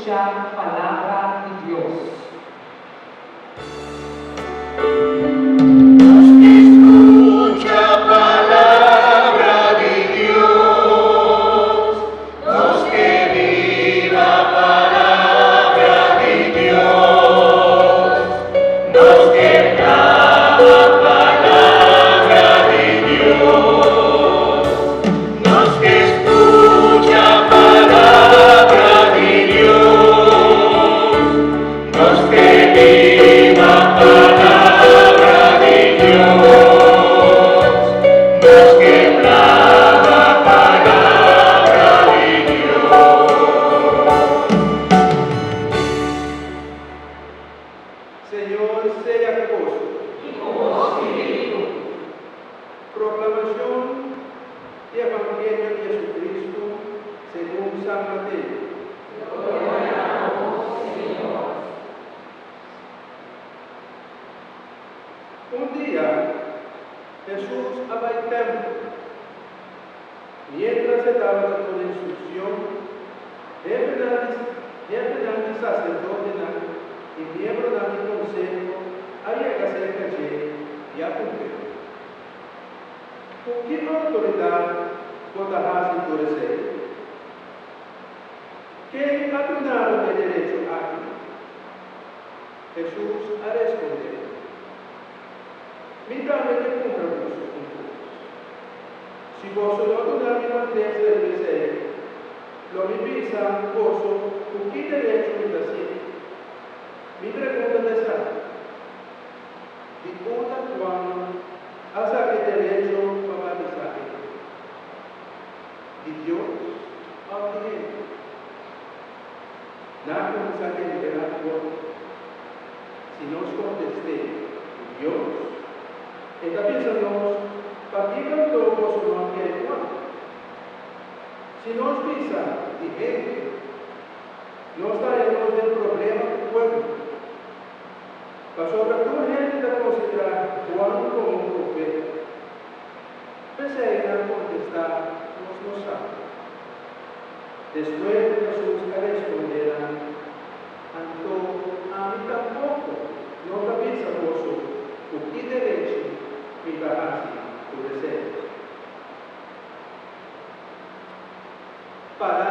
escucha palabra de Dios. Escucha palabra de Dios, los que viva palabra de Dios, los que clama palabra de Dios, los que escucha palabra de Dios, los que viva palabra de Dios. Señor sea con vos. Proclamación del Evangelio de Jesucristo según San Mateo. Un día Jesús estaba en el templo. Mientras estaba dando la instrucción, jefe del sacerdote y miembro del consejo había que hacer calle y apuntar. ¿Con qué autoridad podrás endurecer? ¿Qué apuntaron de derecho aquí? Jesús ha respondido: mírame de compromiso con vos. Si vos no me mantienes del deseo, lo vivís vos, ¿con qué derecho me decís? Mi pregunta es esta: ¿de dónde cuándo hasta qué derecho para avisar? ¿De Dios o de él? Nada contestar en verdad por si nos contesté Dios, entonces pensamos, ¿para qué cantó vos no quiere cuándo? Si nos pisa de gente, no estaremos en problema con el pueblo. Mas sobre toda gente de considerar Juan como un profeta, desean contestar nos no sabe. Después Jesús responderá: a mí tampoco, no cabeza vos, ¿por qué derecho me darás tu deseo? Para